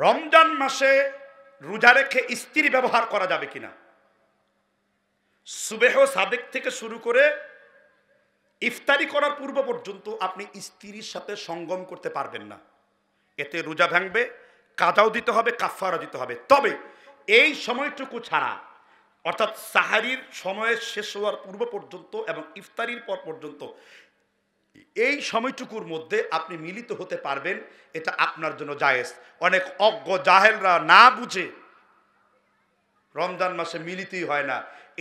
রমজান মাসে রোজা রেখে স্ত্রী ব্যবহার করা যাবে কিনা? সুবেহ সাদেক থেকে শুরু করে ইফতারি করার পূর্ব পর্যন্ত আপনি স্ত্রীর সাথে সঙ্গম করতে পারবেন না। এতে রোজা ভাঙবে, কাজাও দিতে হবে, কাফারা দিতে হবে। তবে এই সময়টুকু ছাড়া, অর্থাৎ সাহারির সময় শেষ হওয়ার পূর্ব পর্যন্ত এবং ইফতারির পর পর্যন্ত, এই সময়টুকুর মধ্যে আপনি মিলিত হতে পারবেন, এটা আপনার জন্য জায়েজ। অনেক অজ্ঞ জাহেলরা না বুঝে রমজান মাসে মিলিতই হয় না,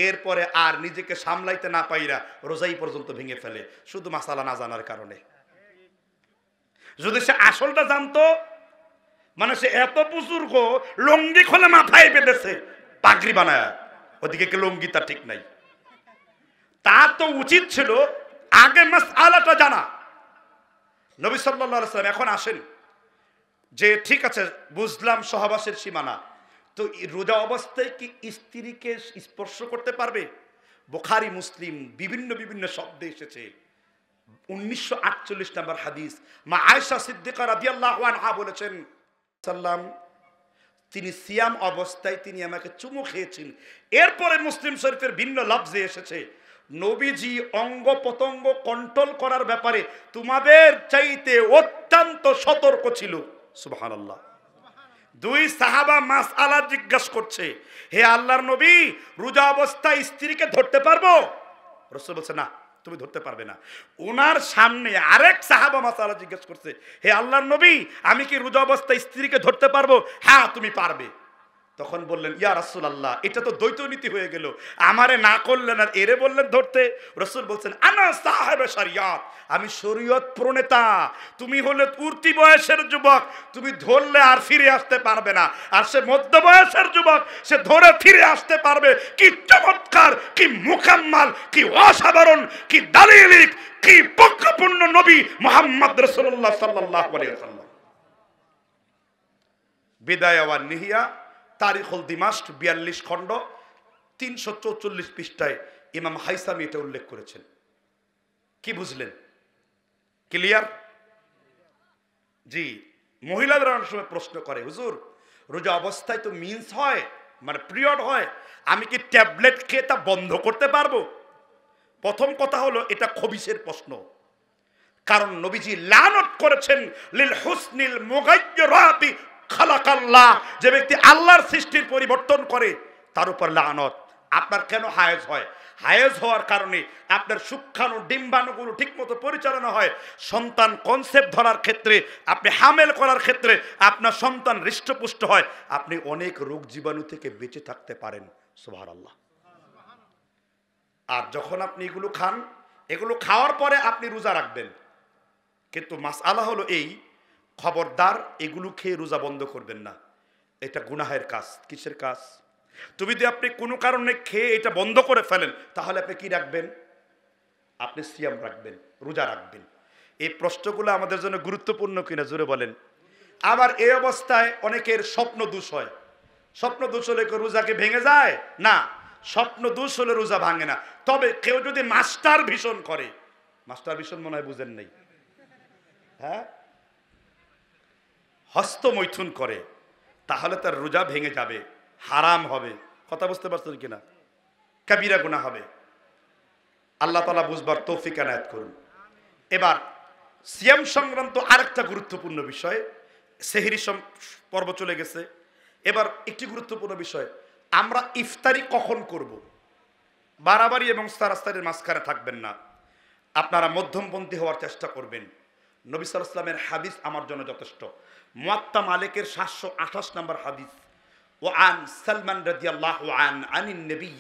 এরপরে আর নিজেকে সামলাইতে না পাইরা রোজাই পর্যন্ত ভেঙে ফেলে, শুধু মাসালা না জানার কারণে। যদি সে আসলটা জানতো, মানে সে এত বুজুর্গ, লঙ্গি খোলে মাথায় বেঁধেছে পাগড়ি বানায়, ওদিকে কি লঙ্গি তা ঠিক নাই। তার তো উচিত ছিল আগে মাসআলাটা জানা। নবী সাল্লাল্লাহু আলাইহি ওয়াসাল্লাম এখন আসেন যে ঠিক আছে বুঝলাম সহবাসের সীমানা, তো রোজা অবস্থায় কি স্ত্রীকে স্পর্শ করতে পারবে? বুখারী মুসলিম বিভিন্ন বিভিন্ন শব্দে এসেছে। 1948 নম্বর হাদিস, মা আয়েশা সিদ্দিকা রাদিয়াল্লাহু আনহা বলেছেন, সাল্লাম তিনি সিয়াম অবস্থায় তিনি আমাকে চুমু খেয়েছেন। এরপরে মুসলিম শরীফের ভিন্ন লফজে এসেছে, নবীজি অঙ্গ প্রত্যঙ্গ কন্ট্রোল করার ব্যাপারে তোমাদের চাইতে অত্যন্ত সতর্ক ছিল। সুবহানাল্লাহ। দুই সাহাবা মাসআলা জিজ্ঞাসা করছে, হে আল্লাহর নবী, রোজা অবস্থায় স্ত্রীকে ধরতে পারবো? রাসূল বলছে না, তুমি ধরতে পারবে না। ওনার সামনে আরেক সাহাবা মাসআলা জিজ্ঞাসা করছে, হে আল্লাহর নবী, আমি কি রোজা অবস্থায় স্ত্রীকে ধরতে পারবো? হ্যাঁ তুমি পারবে। তখন বললেন, ইয়া রাসূলুল্লাহ, এটা তো দ্বৈত নীতি হয়ে গেল, আমারে না করলেন আর এরে বললেন ধরতে। রাসূল বলছেন, আনা সাহেবে শরিয়ত, আমি শরীয়ত প্রণেতা, তুমি হলে উর্তি বয়সের যুবক, তুমি ধরলে আর ফিরে আসতে পারবে না। আর সে মধ্য বয়সের যুবক, সে ধরে ফিরে আসতে পারবে। কি চমৎকার, কি মুকাম্মাল, কি অসাধারণ, কি দালিলিক, কি পক্ষপূর্ণ নবী মুহাম্মদ রাসূলুল্লাহ সাল্লাল্লাহু আলাইহি ওয়াসাল্লাম। বিদায়া ওয়ান নিহিয়া, তারিখুল দিমাশক 42 খণ্ড 344 পৃষ্ঠায় ইমাম হাইসামি এটা উল্লেখ করেছেন। কি বুঝলেন? ক্লিয়ার? জি। মহিলাদের অনেক সময় প্রশ্ন করে, হুজুর রোজা অবস্থায় তো মিন্স হয়, মানে পিরিয়ড হয়, আমি কি ট্যাবলেট খেয়ে তা বন্ধ করতে পারবো? প্রথম কথা হলো এটা খবিসের প্রশ্ন, কারণ নবীজি লানত করেছেন লিল হুসনিল মুগায়্যিরাতি খালাকাল্লাহ, যে ব্যক্তি আল্লাহর সৃষ্টির পরিবর্তন করে তার উপর লানত। আপনার কেন হায়েজ হয়? হায়েজ হওয়ার কারণে আপনার শুক্রাণু ডিম্বাণুগুলো ঠিকমতো পরিচালনা হয়, সন্তান কনসেপ্ট ধরার ক্ষেত্রে, আপনি হামেল করার ক্ষেত্রে আপনার সন্তান হৃষ্টপুষ্ট হয়, আপনি অনেক রোগ জীবাণু থেকে বেঁচে থাকতে পারেন। সুবহানাল্লাহ। আর যখন আপনি এগুলো খান, এগুলো খাওয়ার পরে আপনি রোজা রাখবেন, কিন্তু মাসআলা হলো এই, খবরদার এগুলো খেয়ে রোজা বন্ধ করবেন না, এটা গুনাহের কাজ। কিসের কাজ? তুমি যদি আপনি কোনো কারণে খেয়ে এটা বন্ধ করে ফেলেন, তাহলে আপনি কি রাখবেন? আপনি সিয়াম রাখবেন, রোজা রাখবেন। এই প্রশ্নগুলো আমাদের জন্য গুরুত্বপূর্ণ কিনা জোরে বলেন। আবার এই অবস্থায় অনেকের স্বপ্ন দোষ হয়। স্বপ্ন দোষ হলে রোজাকে ভেঙে যায় না, স্বপ্ন দোষ হলে রোজা ভাঙে না। তবে কেউ যদি মাস্টার ভিশন করে, মাস্টার ভিশন মনে হয় বুঝেন নাই, হ্যাঁ, হস্তমৈথুন করে, তাহলে তার রোজা ভেঙে যাবে, হারাম হবে। কথা বুঝতে পারছেন কিনা? কাবিরা গুনাহ হবে। আল্লাহ তাআলা বুঝবার তৌফিক এনায়েত করুন। এবার সিয়াম সংক্রান্ত আরেকটা গুরুত্বপূর্ণ বিষয়, সেহরি পর্ব চলে গেছে, এবার একটি গুরুত্বপূর্ণ বিষয়, আমরা ইফতারি কখন করব? বাড়াবাড়ি এবং সারাস্তারির মাঝখানে থাকবেন না, আপনারা মধ্যমপন্থী হওয়ার চেষ্টা করবেন। নবী সাল্লাল্লাহু আলাইহি ওয়াসাল্লামের হাদিস আমার জন্য যথেষ্ট। মুয়াত্তা মালিকের 728 নম্বর হাদিস, ওয়ান সালমান রাদিয়াল্লাহু আনিন নবী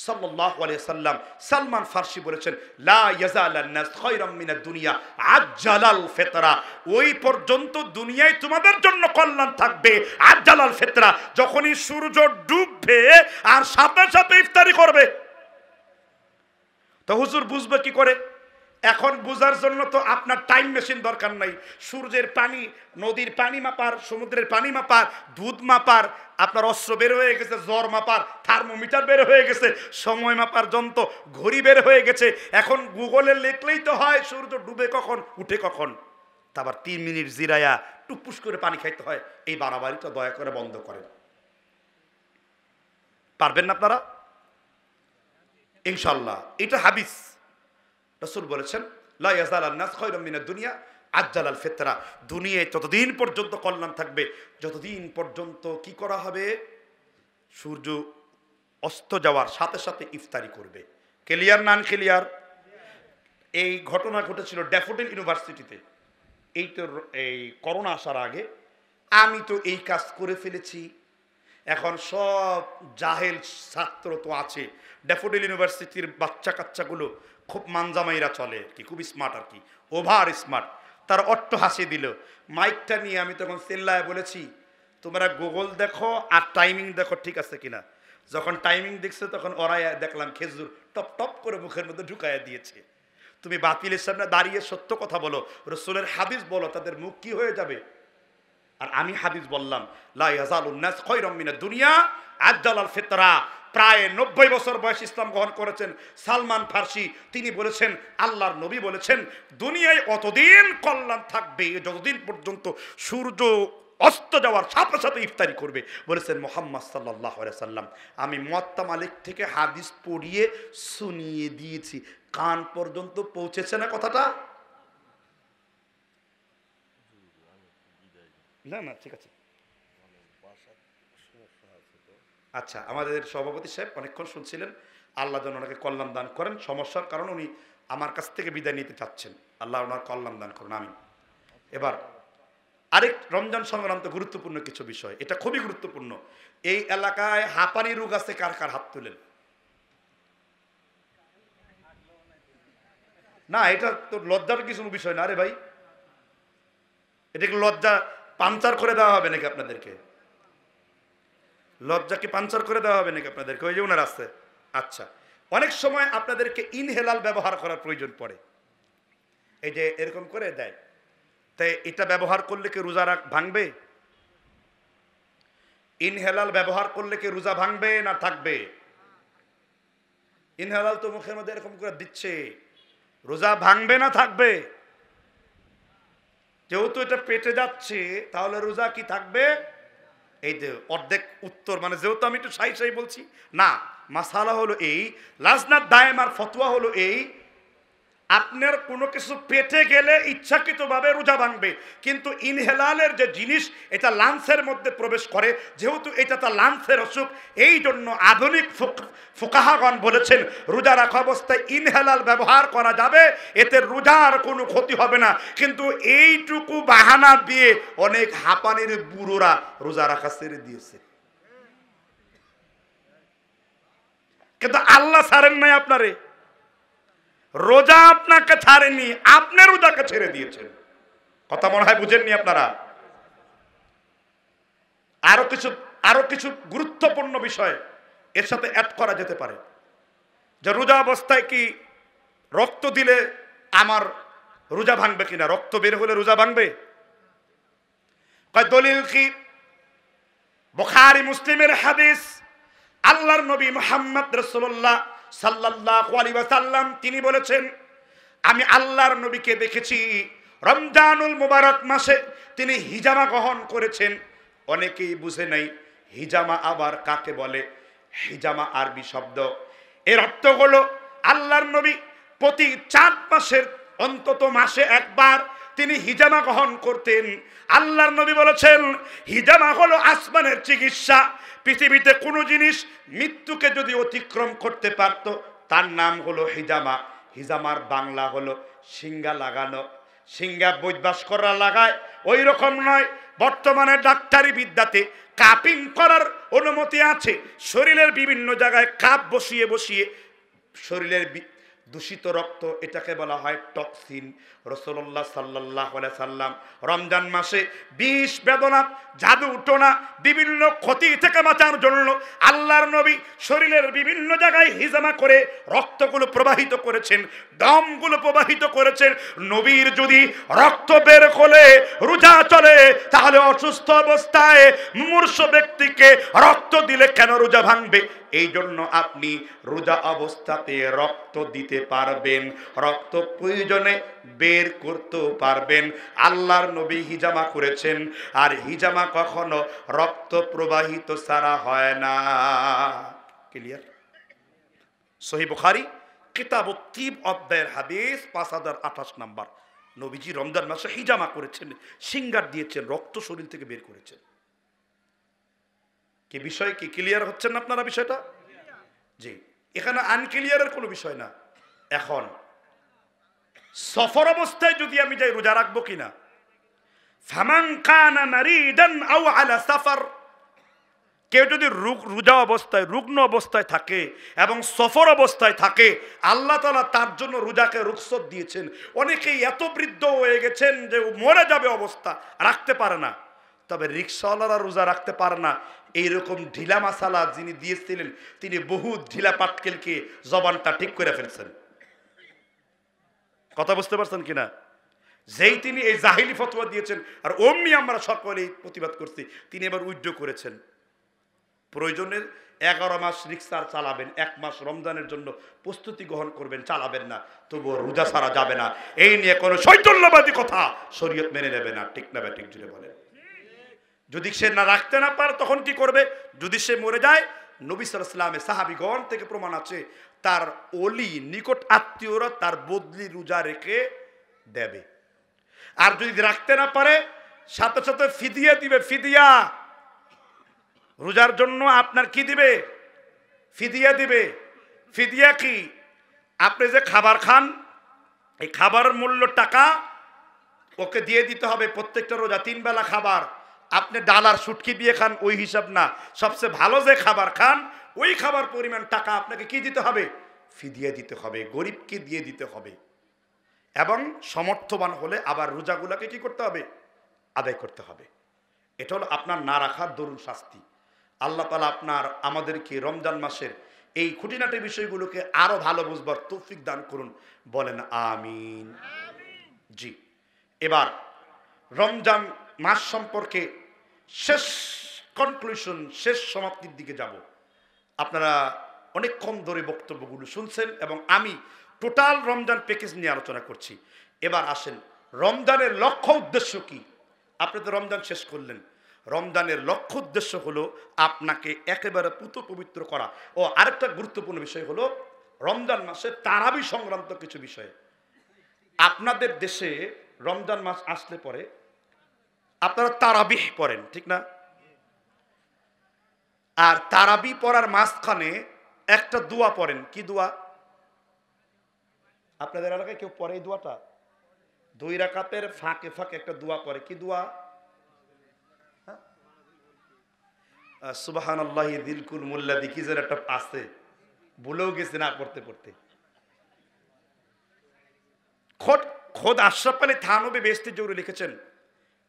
সাল্লাল্লাহু আলাইহি ওয়াসাল্লাম, সালমান ফারসি বলেছেন, লা ইয়াজালান নাস খায়রাম মিনাদ দুনিয়া আজ্জালাল ফিতরা, ওই পর্যন্ত দুনিয়ায় তোমাদের জন্য কল্যাণ থাকবে আজ্জালাল ফিতরা, যখনই সূর্য ডুববে আর সাথে সাথে ইফতারি করবে। তো হুজুর বুঝবে কি করে? এখন বুঝার জন্য তো আপনার টাইম মেশিন দরকার নাই। সূর্যের পানি, নদীর পানি মাপার, সমুদ্রের পানি মাপার, দুধ মাপার, আপনার অস্ত্র বের হয়ে গেছে, জ্বর মাপার থার্মোমিটার বের হয়ে গেছে, সময় মাপার যন্ত্র ঘড়ি বের হয়ে গেছে। এখন গুগলে লিখলেই তো হয় সূর্য ডুবে কখন, উঠে কখন। তারপর 3 মিনিট জিরায়া টুপুস করে পানি খাইতে হয়। এই বাড়াবাড়িটা দয়া করে বন্ধ করেন। পারবেন না আপনারা ইনশাআল্লাহ। এটা হাদিস, রাসূল বলেছেন লা ইয়াজালান নাস খায়রাম মিনাদ দুনিয়া আজ্জালাল ফিতরা। দুনিয়ায় ততদিন পর্যন্ত কল্যাণ থাকবে যতদিন পর্যন্ত কি করা হবে, সূর্য অস্ত যাওয়ার সাথে সাথে ইফতারি করবে। ক্লিয়ার নান ক্লিয়ার? এই ঘটনা ঘটেছিল ড্যাফোডিল ইউনিভার্সিটিতে। এই তো এই করোনা আসার আগে আমি তো এই কাজ করে ফেলেছি। এখন সব জাহেল ছাত্র তো আছে, ড্যাফোডিল ইউনিভার্সিটির বাচ্চা কাচ্চাগুলো খুব মানজামাইরা চলে কি, খুব স্মার্ট আর কি, ওভার স্মার্ট। তার অট্ট হাসি দিল। মাইকটা নিয়ে আমি তখন চিল্লায় বলেছি, তোমরা গুগল দেখো আর টাইমিং দেখো ঠিক আছে কিনা। যখন টাইমিং দেখছে তখন ওরাই দেখলাম খেজুর টপ টপ করে মুখের মধ্যে ঢুকাইয়া দিয়েছে। তুমি বাতিলের সামনে দাঁড়িয়ে সত্য কথা বলো, রাসূলের হাদিস বলো, তাদের মুখ কি হয়ে যাবে। আর আমি হাদিস বললাম লা ইয়াজালুন নাস খায়রাম মিনাদ দুনিয়া আজ্জালাল ফিতরা। প্রায় 90 বছর বয়স ইসলাম গ্রহণ করেছেন সালমান ফার্সি। তিনি বলেছেন, আল্লাহর নবী বলেছেন, দুনিয়ায় অতদিন কল্যাণ থাকবে যতদিন পর্যন্ত সূর্য অস্ত যাওয়ার সাথে সাথে ইফতারি করবে, বলেছেন মুহাম্মদ সাল্লাল্লাহু আলাইহি সাল্লাম। আমি মুয়াত্তা মালিক থেকে হাদিস পড়িয়ে শুনিয়ে দিয়েছি, কান পর্যন্ত পৌঁছেছে না কথাটা? না না ঠিক আছে। আচ্ছা, আমাদের সভাপতি সাহেব অনেকক্ষণ শুনছিলেন, আল্লাহ যেন ওনাকে কল্যাণ দান করেন। সমস্যার কারণ উনি আমার কাছ থেকে বিদায় নিতে চাচ্ছেন, আল্লাহ ওনার কল্যাণ দান করুন, আমিন। এবার আরেক রমজান সংক্রান্ত গুরুত্বপূর্ণ কিছু বিষয়, এটা খুবই গুরুত্বপূর্ণ। এই এলাকায় হাঁপানি রোগ আছে, কার কার হাত তুলেন? না, এটা তো লজ্জার কিছু বিষয় না রে ভাই। এটাকে লজ্জা পাঞ্চার করে দেওয়া হবে নাকি আপনাদেরকে? লজ্জা কি পাঞ্চার করে দেওয়া হবে নাকি আপনাদেরকে? ওই যে ওনার আছে। আচ্ছা, অনেক সময় আপনাদেরকে ইনহেলাল ব্যবহার করার প্রয়োজন পড়ে, এই যে এরকম করে দেয়। তাই এটা ব্যবহার করলে কি রোজা ভাঙবে? ইনহেলাল ব্যবহার করলে কি রোজা ভাঙবে না থাকবে? ইনহেলাল তো মুখের মধ্যে এরকম করে দিচ্ছে, রোজা ভাঙবে না থাকবে? যেহেতু এটা পেটে যাচ্ছে তাহলে রোজা কি থাকবে? এই যে অর্ধেক উত্তর, মানে যেহেতু আমি একটু সাই সাই বলছি না, মাসালা হলো এই, লাজনাত দায়েমার ফতোয়া হলো এই, আপনার কোনো কিছু পেটে গেলে ইচ্ছাকৃতভাবে রোজা ভাঙবে, কিন্তু ইনহেলালের যে জিনিস এটা লাংসের মধ্যে প্রবেশ করে, যেহেতু এটা তার লাংসের অসুখ, এই জন্য আধুনিক ফুকাহাগণ বলেছেন রোজা রাখা অবস্থায় ইনহেলাল ব্যবহার করা যাবে, এতে রোজার কোনো ক্ষতি হবে না। কিন্তু এইটুকু বাহানা দিয়ে অনেক হাঁপানির বুড়োরা রোজা রাখা ছেড়ে দিয়েছে, কিন্তু আল্লাহ ছাড়েন নাই আপনারে, রোজা আপনাকে ছাড়েনি, আপনি রোজাকে ছেড়ে দিয়েছেন। কথা মনে হয় বুঝেননি আপনারা। আরো কিছু গুরুত্বপূর্ণ বিষয় এর সাথে অ্যাড করা যেতে পারে, যে রোজা অবস্থায় কি রক্ত দিলে আমার রোজা ভাঙবে কিনা, রক্ত বের হলে রোজা ভাঙবে? কয় দলিল কি? বুখারী মুসলিমের হাদিস, আল্লাহর নবী মুহাম্মদ রাসূলুল্লাহ সাল্লাল্লাহু আলাইহি ওয়াসাল্লাম তিনি বলেছেন, আমি আল্লাহর নবীকে দেখেছি রমজানুল মুবারক মাসে তিনি হিজামা গ্রহণ করেছেন। অনেকেই বুঝে নাই হিজামা আবার কাকে বলে। হিজামা আরবি শব্দ, এর অর্থ হলো আল্লাহর নবী প্রতি 4 মাসের অন্তত মাসে একবার তিনি হিজামা গ্রহণ করতেন। আল্লাহর নবী বলেছেন হিজামা হলো আসমানের চিকিৎসা। পৃথিবীতে কোনো জিনিস মৃত্যুকে যদি অতিক্রম করতে পারত তার নাম হলো হিজামা। হিজামার বাংলা হলো সিঙ্গা লাগানো। সিঙ্গা বৈদ্যাস করা লাগায়, ওই রকম নয়। বর্তমানে ডাক্তারি বিদ্যাতে কাপিং করার অনুমতি আছে। শরীরের বিভিন্ন জায়গায় কাপ বসিয়ে বসিয়ে শরীরের দূষিত রক্ত, এটাকে বলা হয় টক্সিন। রাসূলুল্লাহ সাল্লাল্লাহু আলাইহি সাল্লাম রমজান মাসে বিষ, বেদনা, জাদু টোনা, বিভিন্ন ক্ষতি থেকে বাঁচার জন্য আল্লাহর নবী শরীরের বিভিন্ন জায়গায় হিজামা করে রক্তগুলো প্রবাহিত করেছেন, দমগুলো প্রবাহিত করেছেন। নবীর যদি রক্ত বের করে রোজা চলে, তাহলে অসুস্থ অবস্থায় মুমূর্ষু ব্যক্তিকে রক্ত দিলে কেন রোজা ভাঙবে? এই জন্য আপনি রোজা অবস্থাতে রক্ত দিতে পারবেন, রক্ত প্রয়োজনে বের করতেও পারবেন। আল্লাহর নবী হিজামা করেছেন, আর হিজামা কখনো রক্ত প্রবাহিত ছাড়া হয় না। ক্লিয়ার? সহিহ বুখারী কিতাবুত তিব অধ্যায়ের হাদিস 5028 নাম্বার। নবীজি রমজান মাসে হিজামা করেছেন, সিঙ্গার দিয়েছেন, রক্ত শরীর থেকে বের করেছেন। কি বিষয় কি ক্লিয়ার হচ্ছেন না আপনারা বিষয়টা? জি, এখানে আনক্লিয়ারের কোনো বিষয় না। এখন সফর অবস্থায় যদি আমি যাই রোজা রাখবো কিনা? ফামান কানা মারিদান আও আলা সাফার, কেউ যদি রোজা অবস্থায়, রুগ্ন অবস্থায় থাকে এবং সফর অবস্থায় থাকে, আল্লাহ তাআলা তার জন্য রোজাকে রুখসত দিয়েছেন। অনেকেই এত বৃদ্ধ হয়ে গেছেন যে মরে যাবে অবস্থা, রাখতে পারে না। তবে রিক্সাওয়ালারা রোজা রাখতে পারে না, এইরকম ঢিলা মাসালা যিনি দিয়েছিলেন তিনি বহু ঢিলা পাটকেলকে জবানটা ঠিক করে ফেলছেন। কথা বুঝতে পারছেন কিনা? যেই তিনি এই জাহিলি ফতোয়া দিয়েছেন আর অমনি আমরা সকলেই প্রতিবাদ করছি, তিনি এবার উইথড্র করেছেন। প্রয়োজনের 11 মাস রিক্সা চালাবেন, 1 মাস রমজানের জন্য প্রস্তুতি গ্রহণ করবেন, চালাবেন না, তবুও রোজা ছাড়া যাবে না। এই নিয়ে কোনো শৈতন্যবাদী কথা শরীয়ত মেনে নেবে না। ঠিক না ঠিক জুড়ে বলেন। যদি সে না রাখতে না পারে তখন কি করবে? যদি সে মরে যায়, নবী সাল্লাল্লাহু আলাইহি ওয়াসাল্লামের সাহাবীগণ থেকে প্রমাণ আছে তার ওলি নিকট আত্মীয়রা তার বদলি রোজা রেখে দেবে। আর যদি রাখতে না পারে সাথে সাথে ফিদিয়া দিবে। ফিদিয়া, রোজার জন্য আপনার কি দিবে? ফিদিয়া দিবে। ফিদিয়া কি? আপনি যে খাবার খান, এই খাবারের মূল্য টাকা ওকে দিয়ে দিতে হবে। প্রত্যেকটা রোজা 3 বেলা খাবার, আপনি ডাল আর শুটকি দিয়ে খান ওই হিসাব না, সবচেয়ে ভালো যে খাবার খান ওই খাবার পরিমাণ টাকা আপনাকে কি দিতে হবে? ফিদিয়া দিতে হবে, গরিবকে দিয়ে দিতে হবে। এবং সমর্থবান হলে আবার রোজাগুলোকে কি করতে হবে? আদায় করতে হবে। এটা হলো আপনার না রাখার দরুন শাস্তি। আল্লাহ তাআলা আমাদেরকে রমজান মাসের এই খুঁটিনাটি বিষয়গুলোকে আরো ভালো বুঝবার তৌফিক দান করুন, বলেন আমিন। জি, এবার রমজান মাস সম্পর্কে শেষ কনক্লুশন, শেষ সমাপ্তির দিকে যাব। আপনারা অনেকক্ষণ ধরে বক্তব্যগুলো শুনছেন এবং আমি টোটাল রমজান প্যাকেজ নিয়ে আলোচনা করছি। এবার আসেন রমজানের লক্ষ্য উদ্দেশ্য কি? আপনি তো রমজান শেষ করলেন, রমজানের লক্ষ্য উদ্দেশ্য হলো আপনাকে একেবারে পুত পবিত্র করা। ও আরেকটা গুরুত্বপূর্ণ বিষয় হলো রমজান মাসে তারাবি সংক্রান্ত কিছু বিষয়। আপনাদের দেশে রমজান মাস আসলে পরে আপনারা তারাবিহ পড়েন, ঠিক না? আর তারাবি পড়ার মাঝখানে একটা দোয়া পড়েন। কি দোয়া? আপনাদের এলাকায় কেউ পড়ে এই দোয়াটা? 2 রাকাতের ফাঁকে ফাঁকে একটা দোয়া পড়ে। কি দোয়া? সুবহানাল্লাহি দিলকুল মুল্লাদি কি যেন একটা আছে, ভুলেও গেছে না পড়তে পড়তে। খোদ আশরাফ আলী থানভী বেহেশতি জৌহরি লিখেছেন,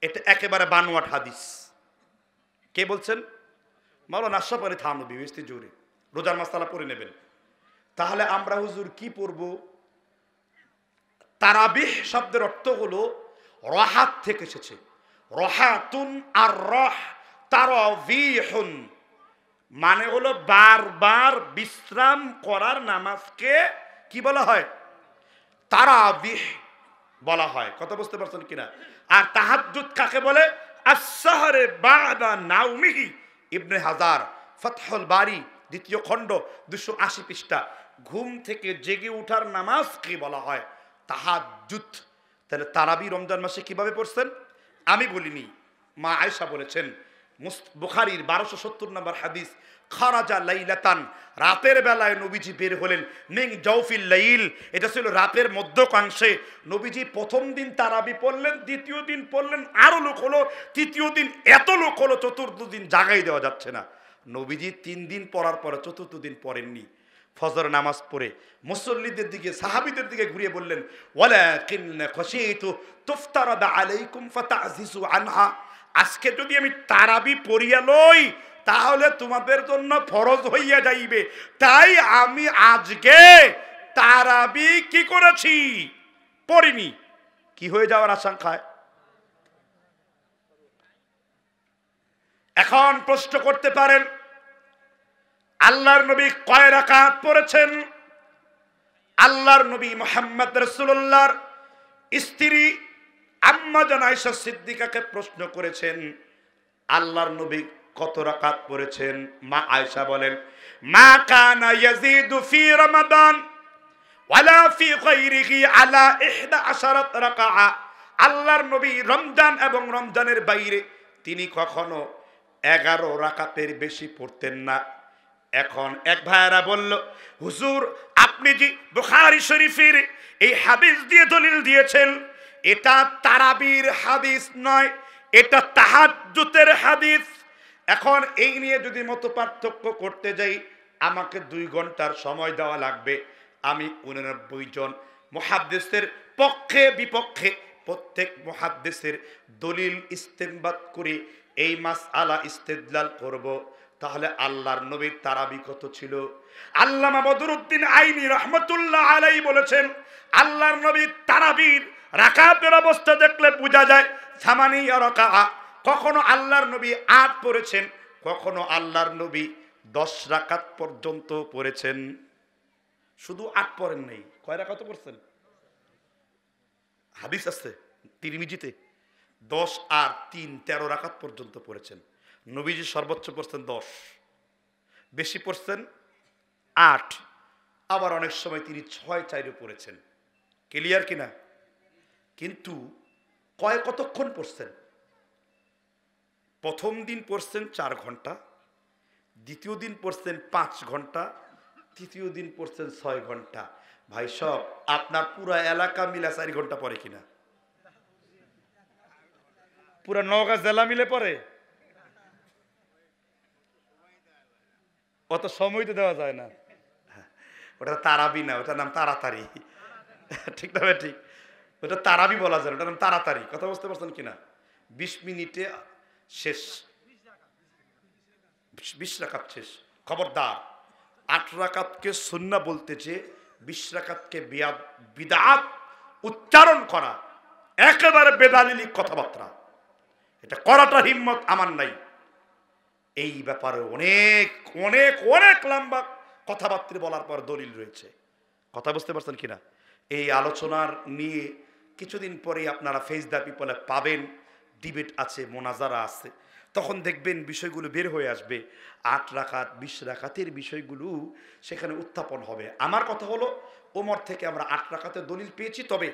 এটা একেবারে বানোয়াট হাদিস। কে বলছেন? মাওলানা আশরাফ আলী থানভী বেহেশতি জৌহরি। রোজার মাসআলা পড়ে নেবেন। তাহলে আমরা হুজুর কি পড়ব? তারাবিহ শব্দের অর্থ হলো রাহাত থেকে এসেছে। রাহাতুন আর রাহ তারাবিহুন মানে হলো বারবার বিশ্রাম করার নামাজকে কি বলা হয়? তারাবিহ বলা হয়। কথা বুঝতে পারছেন কিনা? আর তাহাজ্জুদ কাকে বলে? আস-সাহরে বাদা নাওমিহি। ইবনে হাজার ফাতহুল বারি 2য় খণ্ড 280 পৃষ্ঠা। ঘুম থেকে জেগে ওঠার নামাজকে বলা হয় তাহাজ্জুদ। তাহলে তারাবি রমজান মাসে কিভাবে পড়ছেন? আমি বলিনি, মা আয়েশা বলেছেন। বুখারীর 1270 নম্বর হাদিস, খারাজা লাইলাতান, রাতের বেলায় নবীজি বের হলেন, মিন জাওফিল লাইল, এটা ছিল রাতের মধ্যকাংশে। নবীজি প্রথম দিন তারাবি পড়লেন, দ্বিতীয় দিন পড়লেন, আরো লোক হলো, তৃতীয় দিন এত লোক হলো, চতুর্থ দিন জাগাই দেওয়া যাচ্ছে না। নবীজি 3 দিন পড়ার পরে চতুর্থ দিন পড়েননি। ফজর নামাজ পড়ে মুসল্লিদের দিকে, সাহাবীদের দিকে ঘুরিয়ে বললেন, ওয়ালাকিন খাশিতু তুফতারাদা আলাইকুম ফাতাজিসু আনহা, আজকে যদি আমি তারাবি পড়িয়া লই তাহলে তোমাদের জন্য ফরজ হইয়া যাইবে, তাই আমি আজকে তারাবি কি করেছি? পড়িনি। কি হয়ে যাওয়ার আশঙ্কায়? এখন প্রশ্ন করতে পারেন, আল্লাহর নবী কয় রাকাত পড়েছেন? আল্লাহর নবী মুহাম্মদ রাসূলুল্লাহর স্ত্রী আম্মা জান আয়েশা সিদ্দিকাকে প্রশ্ন করেছেন, আল্লাহর নবী কত রাকাত পড়েছেন? মা আয়েশা বলেন, মা কানা ইয়াজিদু ফি রমাদান ওয়ালা ফি গায়রিহি আলা 11 রাকাআ। আল্লাহর নবী রমজান এবং রমজানের বাইরে তিনি কখনো 11 রাকাতের বেশি পড়তেন না। এখন এক ভাইরা বলল, হুজুর আপনি যে বুখারী শরীফের এই হাদিস দিয়ে দলিল দিয়েছেন, এটা তারাবির হাদিস নয়, এটা তাহাজ্জুদের হাদিস। এখন এই নিয়ে যদি মত পার্থক্য করতে যাই, আমাকে 2 ঘন্টার সময় দেওয়া লাগবে। আমি 89 জন মুহাদ্দিসের পক্ষে বিপক্ষে প্রত্যেক মুহাদ্দিসের দলিল ইস্তেমবাদ করে এই মাসআলা ইস্তেদলাল করব। তাহলে আল্লাহর নবীর তারাবি কত ছিল? আল্লামা বদরুদ্দিন আইনি রহমতুল্লাহ আলাইহি বলেছেন, আল্লাহর নবীর তারাবির রাকাতের অবস্থা দেখলে বোঝা যায় 8 রাকাআ। কখনো আল্লাহর নবী 8 পড়েছেন, কখনো আল্লাহর নবী 10 রাকাত পর্যন্ত পড়েছেন। শুধু 8 পড়েন নাই, কয় রাকাত পড়ছেন? হাদিস আছে তিরমিজিতে 10 আর 3 13 রাকাত পর্যন্ত পড়েছেন। নবীজি সর্বোচ্চ পড়ছেন 10, বেশি পড়ছেন 8, আবার অনেক সময় তিনি 6-4 পড়েছেন। ক্লিয়ার কিনা? কিন্তু কতক্ষণ পড়ছেন? প্রথম দিন পড়ছেন 4 ঘন্টা, দ্বিতীয় দিন পড়ছেন 5 ঘন্টা, তৃতীয় দিন পড়ছেন 6 ঘন্টা। ভাই সব আপনার পুরো এলাকা মিলা 4 ঘন্টা পরে কিনা? পুরা নওগাঁ জেলা মিলে পড়ে? অত সময় তো দেওয়া যায় না। ওটা তারাবি না, ওটার নাম তাড়াতাড়ি। ঠিক না? ঠিক, ওটা তারাবি বলা যায়, ওটার নাম তাড়াতাড়ি। কথা বুঝতে পারছেন কিনা? 20 মিনিটে শেষ, 20 রাকাত শেষ। খবরদার, 8 রাকাতকে সুন্নাহ বলতেছে, 20 রাকাতকে বিদআত উচ্চারণ করা একেবারে বেদালিলি কথাবার্তা। এটা করাটা হিম্মত আমার নাই। এই ব্যাপারে অনেক অনেক অনেক লম্বা কথাবার্তা বলার পর দলিল রয়েছে। কথা বুঝতে পারছেন কিনা? এই আলোচনার নিয়ে কিছুদিন পরে আপনারা ফেস দ্য পিপলে পাবেন, ডিবেট আছে, মোনাজারা আছে, তখন দেখবেন বিষয়গুলো বের হয়ে আসবে। 8 রাকাত 20 রাকাতের বিষয়গুলো সেখানে উত্থাপন হবে। আমার কথা হলো, ওমর থেকে আমরা 8 রাকাতের দলিল পেয়েছি। তবে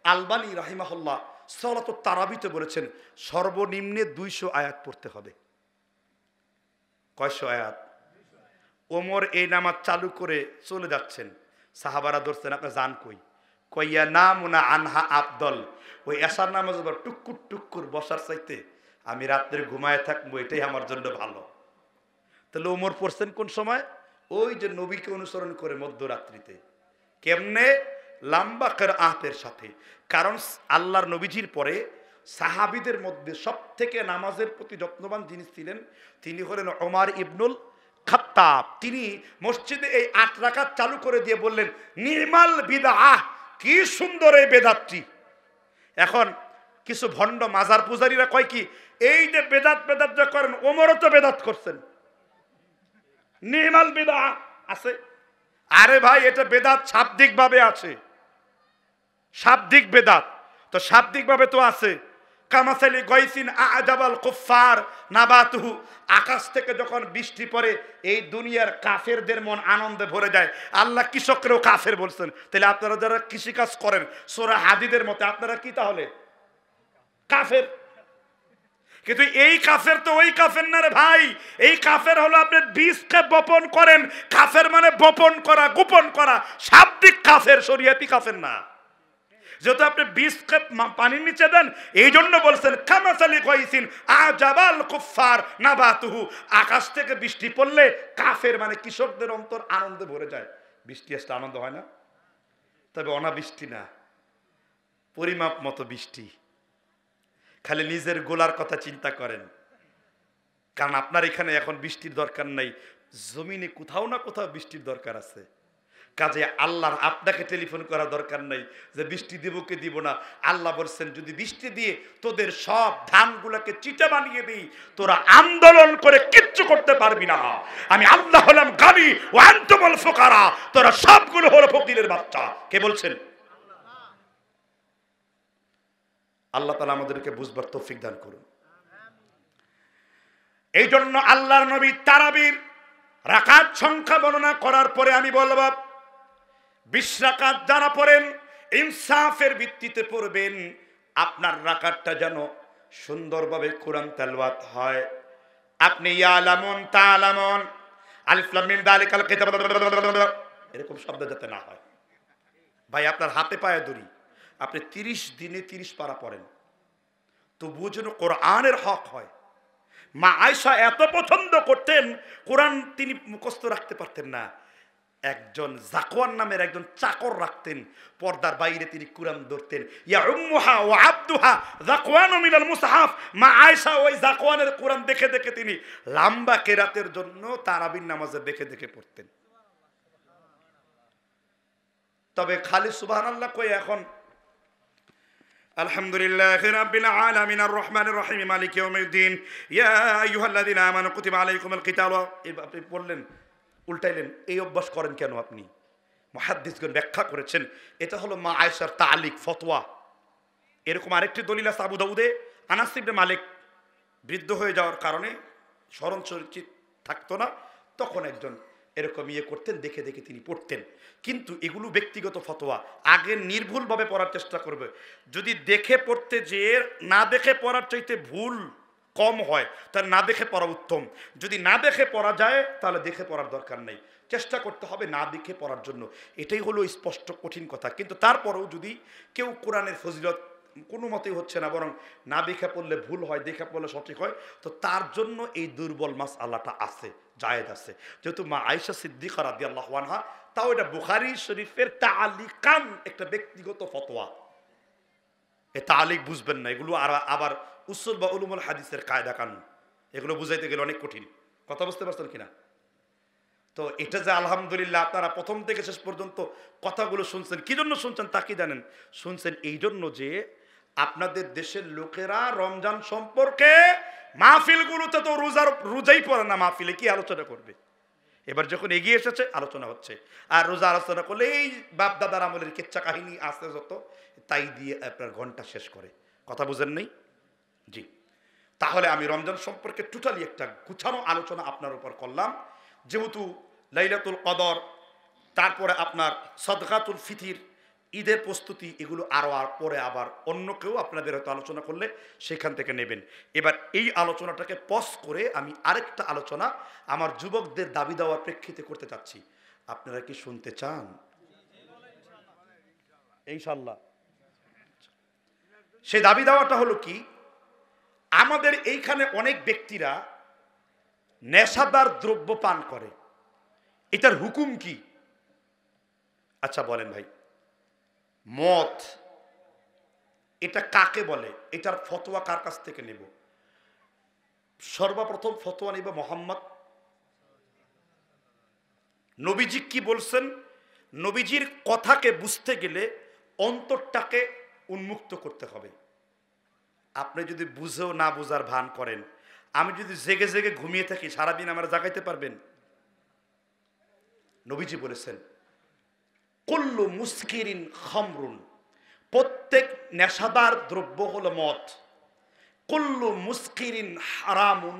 আলবানী রাহিমাহুল্লাহ সালাতুত তারাবিতে বলেছেন সর্বনিম্নে 200 আয়াত পড়তে হবে। কয়শো আয়াত? ওমর এই নামাজ চালু করে চলে যাচ্ছেন, সাহাবারা ধরছেন, আপনি যান কই? কইয়া না মুনা আনহা আবদল। ওই এশার নামাজ টুকুর টুকুর বসার চাইতে আমি রাত্রে ঘুমায় থাকবো, এটাই আমার জন্য ভালো। তাহলে ওমর পড়ছেন কোন সময়? ওই যে নবীকে অনুসরণ করে মধ্যরাত্রিতে। কেমনে? লম্বা কিরাআতের সাথে। কারণ আল্লাহর নবীজির পরে সাহাবীদের মধ্যে সব থেকে নামাজের প্রতি যত্নবান যিনি ছিলেন, তিনি হলেন ওমর ইবনুল খাত্তাব। তিনি মসজিদে এই 8 রাকাত চালু করে দিয়ে বললেন, নির্মাল বিদআহ, কি সুন্দর এই বেদাতটি। এখন কিছু ভণ্ড মাজার পূজারীরা কয় কি, এই যে বেদাত বেদাত যা করেন, ওমরও তো বেদাত করছেন, নির্মাল বিদআহ আছে। আরে ভাই, এটা বেদাত শাব্দিক ভাবে আছে, শাব্দিক বেদাত তো শাব্দিক ভাবে তো আছে। কামাসালি গায়সিন আজাবাল কুফার নাবাতুহু, আকাশ থেকে যখন বৃষ্টি পড়ে এই দুনিয়ার কাফেরদের মন আনন্দে ভরে যায়। আল্লাহ কৃষককেও কাফের বলছেন। তাহলে আপনারা যারা কৃষিকাজ করেন সূরা হাদীদের মতে আপনারা কি তাহলে? কাফের। কিন্তু এই কাফের তো ওই কাফের না রে ভাই। এই কাফের হলো আপনি বীজকে বপন করেন, কাফের মানে বপন করা, গোপন করা। শাব্দিক কাফের, শরীয়তি কাফের না। যেহেতু আপনি বীজকে পানির নিচে দেন, এই জন্য বলছেন কামাসালি গায়সিন আজাবাল কুফার নাবাতুহু, আকাশ থেকে বৃষ্টি পড়লে কাফের মানে কৃষকদের অন্তর আনন্দে ভরে যায়। বৃষ্টি আসলে আনন্দ হয় না? তবে অনাবৃষ্টি না, পরিমাপ মতো বৃষ্টি। খালি নিজের গোলার কথা চিন্তা করেন, কারণ আপনার এখানে এখন বৃষ্টির দরকার নাই, জমিনে কোথাও না কোথাও বৃষ্টির দরকার আছে। কাজে আল্লাহর আপনাকে টেলিফোন করা দরকার নাই যে বৃষ্টি দিব কি দিব না। আল্লাহ বলছেন যদি বৃষ্টি দিয়ে তোদের সব ধানগুলোকে চিটা বানিয়ে দিই, তোরা আন্দোলন করে কিচ্ছু করতে পারবি না। আমি আল্লাহ হলাম গানি ও আনতুমুল ফুকারা, তোরা সবগুলো হলো ফকিরের বাচ্চা। কে বলছেন? আল্লাহ তাআলা আমাদেরকে বুঝবার তৌফিক দান করুন। এই জন্য আল্লাহর নবী তারাবির রাকাত সংখ্যা বর্ণনা করার পরে আমি বলব 20 রাকাত যারা পড়েন ইনসাফের ভিত্তিতে পড়বেন, আপনার রাকাতটা যেন সুন্দরভাবে কোরআন তেলাওয়াত হয়। আপনি ইয়ালামুন তালামুন আলিফ লাম মিম যালিকাল কিতাব এরকম শব্দ যাতে না হয়। ভাই আপনার হাতে পায়ে ধরি, আপনি 30 দিনে 30 পারা পড়েন, তবুও যেন কোরআনের হক হয়। মা আয়েশা এত পছন্দ করতেন কোরআন, তিনি মুখস্থ রাখতে পারতেন না। একজন জাকওয়ান নামের একজন চাকর রাখতেন, পর্দার বাইরে তিনি কোরআন ধরতেন। ইয়া উম্মুহা ওয়া আবদুহা জাকওয়ানু মিনাল মুসহাফ। মা আয়েশা ওই জাকওয়ানের কোরআন দেখে দেখে তিনি লম্বা কেরাতের জন্য তারাবির নামাজে দেখে দেখে পড়তেন। তবে খালি সুবহানাল্লাহ কই এখন আলহামদুলিল্লাহি রাব্বিল আলামিন আর রহমানির রহিম মালিকি ইয়াউমিদ্দিন ইয়া আইয়ুহাল্লাযিনা আমানু কুতিবা আলাইকুমুল কিতাল। আপনি বললেন, উল্টাইলেন, এই অভ্যাস করেন কেন আপনি? মুহাদ্দিসগণ ব্যাখ্যা করেছেন এটা হলো মা আয়েশার তালিক ফতোয়া। এরকম আরেকটি দলিল আছে আবু দাউদে, আনাস ইবনে মালিক বৃদ্ধ হয়ে যাওয়ার কারণে স্মরণ শক্তি থাকতো না, তখন একজন এরকম করতেন, দেখে দেখে তিনি পড়তেন। কিন্তু এগুলো ব্যক্তিগত ফতোয়া, আগে নির্ভুলভাবে পড়ার চেষ্টা করবে। যদি দেখে পড়তে যেয়ে না দেখে পড়ার চাইতে ভুল কম হয় তাহলে না দেখে পড়া উত্তম। যদি না দেখে পড়া যায় তাহলে দেখে পড়ার দরকার নেই, চেষ্টা করতে হবে না দেখে পড়ার জন্য। এটাই হলো স্পষ্ট কঠিন কথা। কিন্তু তারপরেও যদি কেউ কোরআনের ফজিলত কোনো মতেই হচ্ছে না, বরং না দেখে পড়লে ভুল হয়, দেখে পড়লে সঠিক হয়, তো তার জন্য এই দুর্বল মাসআলাটা আছে, জায়েজ আছে। যেহেতু মা আয়েশা সিদ্দিকা রাদিয়াল্লাহু আনহা, তাও এটা বুখারী শরীফের তালিকান একটা ব্যক্তিগত ফতোয়া। এ তালিক বুঝবেন না, এগুলো আবার উসুল বা উলুমুল হাদিসের কায়দা কানুন, এগুলো বুঝাইতে গেলে অনেক কঠিন। কথা বুঝতে পারছেন কিনা? তো এটা যে আলহামদুলিল্লাহ আপনারা প্রথম থেকে শেষ পর্যন্ত কথাগুলো শুনছেন, কি জন্য শুনছেন তা কি জানেন? শুনছেন এই জন্য যে আপনাদের দেশের লোকেরা রমজান সম্পর্কে মাহফিলগুলোতে তো রোজাই পড়ে না, মাহফিলে কি আলোচনা করবে? এবার যখন এগিয়ে এসেছে আলোচনা হচ্ছে, আর রোজা আলোচনা করলে এই বাপ দাদার আমলের কিচ্ছা কাহিনী আছে যত, তাই দিয়ে আপনার ঘন্টা শেষ করে। কথা বুঝেন নেই? জি, তাহলে আমি রমজান সম্পর্কে টোটালি একটা গুছানো আলোচনা আপনার উপর করলাম। যেহেতু লাইলাতুল কদর, তারপরে আপনার সদকাতুল ফিতির, ঈদের প্রস্তুতি, এগুলো আরও পরে আবার অন্য কেউ আপনাদের হয়তো আলোচনা করলে সেখান থেকে নেবেন। এবার এই আলোচনাটাকে পজ করে আমি আরেকটা আলোচনা আমার যুবকদের দাবি দেওয়ার প্রেক্ষিতে করতে চাচ্ছি। আপনারা কি শুনতে চান? ইনশাআল্লাহ। সেই দাবি দেওয়াটা হলো কি, আমাদের এইখানে অনেক ব্যক্তিরা নেশাদার দ্রব্য পান করে, এটার হুকুম কি? আচ্ছা বলেন ভাই, মদ এটা কাকে বলে? এটার ফতোয়া কার কাছ থেকে নেব? সর্বপ্রথম ফতোয়া নেব মোহাম্মদ নবীজি কি বলছেন। নবীজির কথাকে বুঝতে গেলে অন্তরটাকে উন্মুক্ত করতে হবে। আপনি যদি বুঝেও না বুঝার ভান করেন, আমি যদি জেগে জেগে ঘুমিয়ে থাকি সারাদিন আমার জাগাইতে পারবেন? নবীজি বলেছেন কুল্লু মুসকিরিন খামরুন, প্রত্যেক নেশাদার দ্রব্য হলো মদ। কুল্লু মুসকিরিন হারামুন,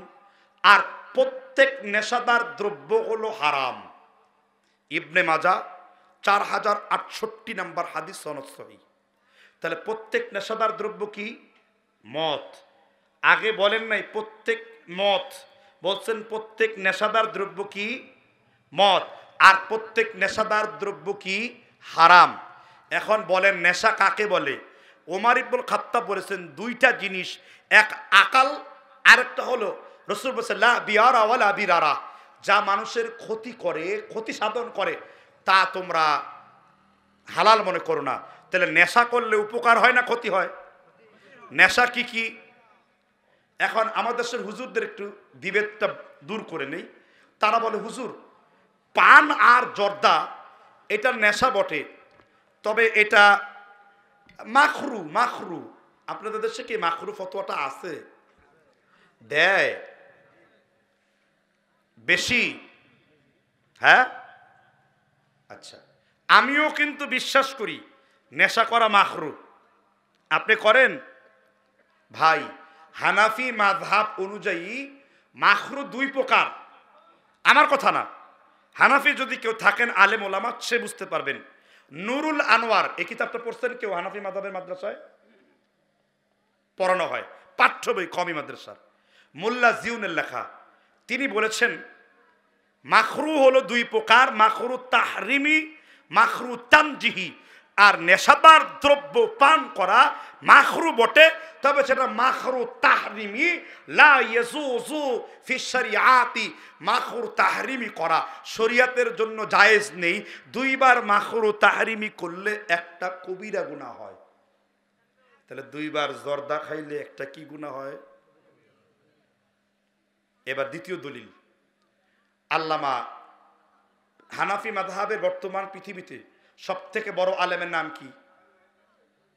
আর প্রত্যেক নেশাদার দ্রব্য হলো হারাম। ইবনে মাজাহ 4068 নম্বর হাদিস সনদ সহিহ। তাহলে প্রত্যেক নেশাদার দ্রব্য কি? মদ। আগে বলেন নাই প্রত্যেক মদ, বলছেন প্রত্যেক নেশাদার দ্রব্য কি? মদ। আর প্রত্যেক নেশাদার দ্রব্য কি? হারাম। এখন বলেন নেশা কাকে বলে? ওমর ইবনুল খাত্তাব বলেছেন দুইটা জিনিস, এক আকাল, আরেকটা হলো রাসূল বলেছেন লা বিয়ারা ওয়ালা বিরারা, যা মানুষের ক্ষতি করে, ক্ষতি সাধন করে, তা তোমরা হালাল মনে করো না। তাহলে নেশা করলে উপকার হয় না ক্ষতি হয়? নেশা কি কি? এখন আমাদের দেশের হুজুরদের একটু বিভেদটা দূর করে নেই। তারা বলে হুজুর পান আর জর্দা এটা নেশা বটে, তবে এটা মাখরু। মাখরু আপনাদের দেশে কি মাখরু ফতোয়াটা আছে? দেয় বেশি? হ্যাঁ, আচ্ছা। আমিও কিন্তু বিশ্বাস করি নেশা করা মাখরু। আপনি করেন? ভাই, হানাফি মাযহাব অনুযায়ী মাখরু দুই প্রকার। আমার কথা না, হানাফি যদি কেউ থাকেন আলেম ওলামা সে বুঝতে পারবেন। নুরুল আনোয়ার এই কিতাবটা পড়ছেন কেউ? হানাফি মাযহাবের মাদ্রাসায় পড়ানো হয়, পাঠ্য বই, কমি মাদ্রাসার, মোল্লা জিউনের লেখা। তিনি বলেছেন মাখরু হলো দুই প্রকার, মাখরু তাহরিমি, মাখরু তানজিহি। আর নেশাদার দ্রব্য পান করা মাখরু বটে, তবে সেটা মাখরু তাহরিমি, লা ইয়াজুজু ফি শরিয়াতি। মাখরু তাহরিমি করা শরিয়াতের জন্য জায়েজ নেই। দুইবার মাখরু তাহরিমি করলে একটা কবিরা গুনাহ হয়। তাহলে দুইবার জর্দা খাইলে একটা কি গুনাহ হয়? এবার দ্বিতীয় দলিল, আল্লামা হানাফি মাযহাবের বর্তমান পৃথিবীতে সবথেকে বড় আলেমের নাম কি?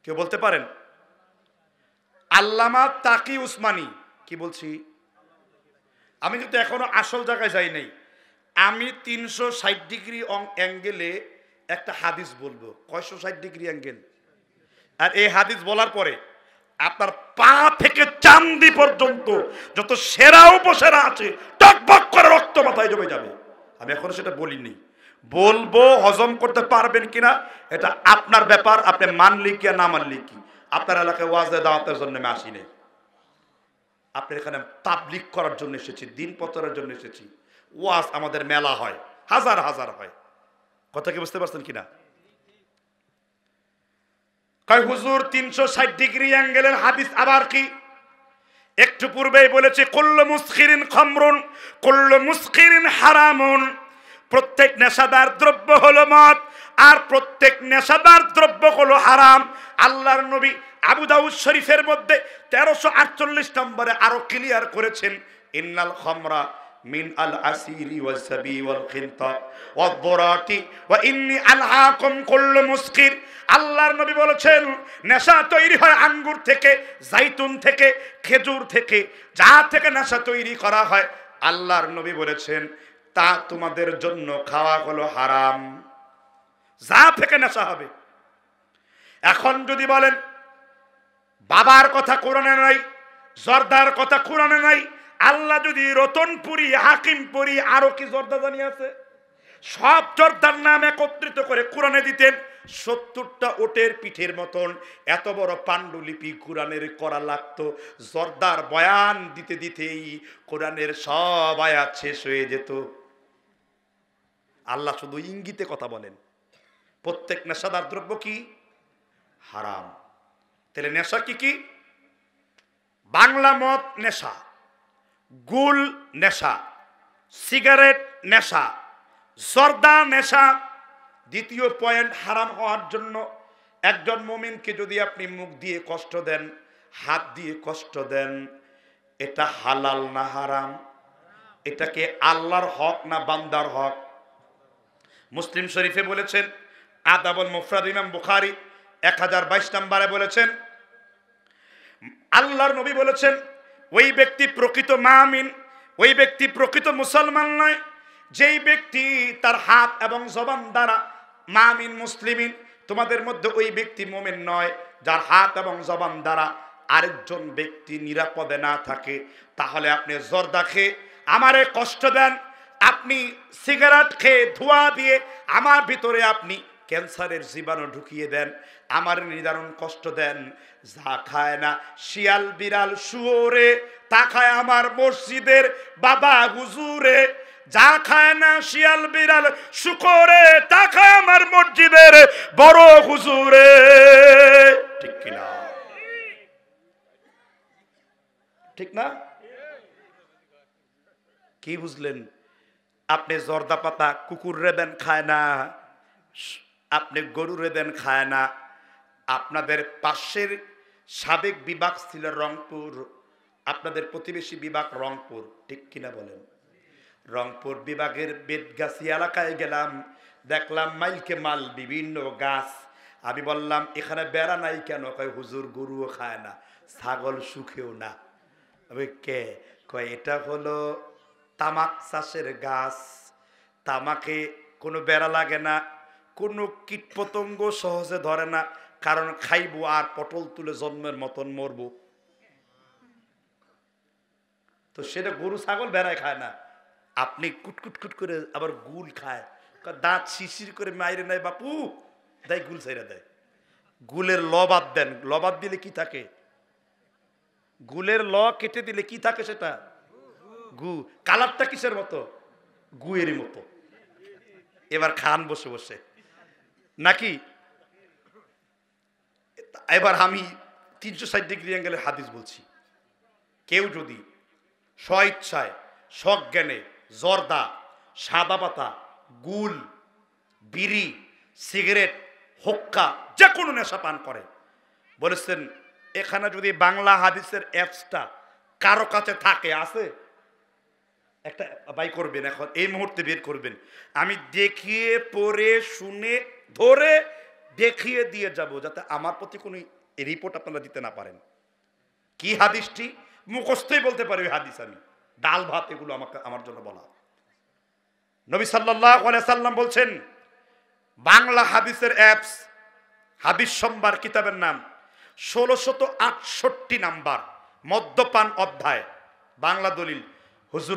কেউ বলতে পারেন? আল্লামা তাকি উসমানী। কি বলছি? আমি কিন্তু এখনো আসল জায়গায় যাই নাই। আমি 360 ডিগ্রি অ্যাঙ্গেলে একটা হাদিস বলবো। 660 ডিগ্রি অ্যাঙ্গেল। আর এই হাদিস বলার পরে আপনার পা থেকে চান্দি পর্যন্ত যত সেরা উপসেরা আছে টকবক করে রক্ত মাথায় জমে যাবে। আমি এখনো সেটা বলিনি, বলবো। হজম করতে পারবেন কিনা এটা আপনার ব্যাপার, আপনি মানলি কি আর না মানলি কি। আপনার এলাকায় ওয়াজে দাওয়াতের জন্য আমি আসিনি, আপনার এখানে তাবলিগ করার জন্য এসেছি, দিন প্রচারের জন্য এসেছি। ওয়াজ আমাদের মেলা হয়, হাজার হাজার হয়। কথা কি বুঝতে পারছেন কিনা? কয় হুজুর 360 ডিগ্রি অ্যাঙ্গেলের হাদিস আবার কি? একটু পূর্বেই বলেছে কুল্লু মুসখিরিন খামরুন কুল্লু মুসখিরিন হারামুন। প্রত্যেক নেশাদার দ্রব্য হলো মদ, আর প্রত্যেক নেশাদার দ্রব্য হলো হারাম। আল্লাহর নবী আবু দাউদ শরীফের মধ্যে 1348 নম্বরে আরো ক্লিয়ার করেছেন, ইন্নাল খামরা মিন আল আসিরি ওয়াস সাবি ওয়াল খিনতা ওয়াদ দুরাতি ওয়া ইন্নী আলহাকুম কুল্লু মুসকির। আল্লাহর নবী বলেছেন নেশা তৈরি হয় আঙ্গুর থেকে, জাইতুন থেকে, খেজুর থেকে, যা থেকে নেশা তৈরি করা হয় আল্লাহর নবী বলেছেন তা তোমাদের জন্য খাওয়া হলো হারাম। যা থেকে নেশা হবে। এখন যদি বলেন বাবার কথা কোরআনে নাই, জর্দার কথা কোরআনে নাই, আল্লাহ যদি রতনপুরি, হাকিমপুরি, আরো কি জর্দা জানি আছে, সব জর্দার নাম একত্রিত করে কোরআনে দিতেন, 70টা ওটের পিঠের মতন এত বড় পাণ্ডুলিপি কোরআনের করা লাগতো। জর্দার বয়ান দিতে দিতেই কোরআনের সব আয়াত শেষ হয়ে যেত। আল্লাহ শুধু ইঙ্গিতে কথা বলেন। প্রত্যেক নেশাদার দ্রব্য কি? হারাম। তাহলে নেশা কি কি? বাংলা মদ নেশা, গুল নেশা, সিগারেট নেশা, জর্দা নেশা। দ্বিতীয় পয়েন্ট, হারাম হওয়ার জন্য একজন মুমিনকে যদি আপনি মুখ দিয়ে কষ্ট দেন, হাত দিয়ে কষ্ট দেন, এটা হালাল না হারাম? এটাকে আল্লাহর হক না বান্দার হক? মুসলিম শরীফে বলেছেন, আদাবুল মুফরাদ ইমাম বুখারী 1022 নম্বরে বলেছেন, আল্লাহর নবী বলেছেন ওই ব্যক্তি প্রকৃত মুমিন, ওই ব্যক্তি প্রকৃত মুসলমান নয় যেই ব্যক্তি তার হাত এবং জবান দ্বারা, মুমিন মুসলিমিন, তোমাদের মধ্যে ওই ব্যক্তি মুমিন নয় যার হাত এবং জবান দ্বারা আরেকজন ব্যক্তি নিরাপদে না থাকে। তাহলে আপনি জর্দা খেয়ে আমারে কষ্ট দেন, আপনি সিগারেট খেয়ে ধোঁয়া দিয়ে আমার ভিতরে আপনি ক্যান্সারের জীবাণু ঢুকিয়ে দেন, আমার নিদারুণ কষ্ট দেন। যা খায় না শিয়াল বিড়াল শুয়োরে, তা খায় আমার মসজিদের বাবা হুজুরে। যা খায় না শিয়াল বিড়াল শুকরে, তা খায় আমার মসজিদের বড় হুজুরে। ঠিক কিনা? ঠিক না? কি বুঝলেন? আপনি জর্দা পাতা কুকুররে দেন খায় না, আপনি গরুরে দেন খায় না। আপনাদের পাশের সাবেক বিভাগ ছিল রংপুর, আপনাদের প্রতিবেশী বিভাগ রংপুর, ঠিক কিনা বলেন? রংপুর বিভাগের বেদগাছি এলাকায় গেলাম, দেখলাম মাইলকে মাল বিভিন্ন গাছ। আমি বললাম এখানে বেড়া নাই কেন? কয় হুজুর গরুও খায় না, ছাগল সুখেও না। কে? কয় এটা হলো তামাক চাষের গাছ, তামাকে কোনো বেড়া লাগে না, কোনো কীটপতঙ্গ সহজে ধরে না, কারণ খাইবো আর পটল তুলে জন্মের মতন মরবো। তো সেটা গরু ছাগল বেড়ায় খায় না, আপনি কুটকুট করে আবার গুল খায়, দাঁত শিশির করে মাইরে নেয় বাপু, দেয় গুল ছাইরা দেয়। গুলের লবাদ দেন, লবাদ দিলে কি থাকে? গুলের ল কেটে দিলে কি থাকে? সেটা গু। কালারটা কিসের মতো? গুয়েরই মতো। এবার খান বসে বসে নাকি? এবার আমি 360 ডিগ্রি অ্যাঙ্গেলের হাদিস বলছি। কেউ যদি স্বইচ্ছায় সজ্ঞানে জর্দা, সাদা পাতা, গুল, বিড়ি, সিগারেট, হোক্কা যে কোনো নেশা পান করে, বলেছেন এখানে যদি বাংলা হাদিসের অ্যাপসটা কারো কাছে থাকে, আছে একটা বাই করবেন, এখন এই মুহূর্তে বের করবেন, আমি দেখিয়ে পড়ে শুনে ধরে দেখিয়ে দিয়ে যাব, যাতে আমার প্রতি কোনো রিপোর্ট আপনারা দিতে না পারেন। কি হাদিসটি? মুখস্থই বলতে পারি ওই হাদিস আমি, ডাল ভাত এগুলো আমাকে আমার জন্য বলা। নবী সাল্লাল্লাহু আলাইহি সাল্লাম বলছেন, বাংলা হাদিসের অ্যাপস, হাদিস সম্ভার কিতাবের নাম 1668 নাম্বার, মদ্যপান অধ্যায়, বাংলা দলিল। হুজুর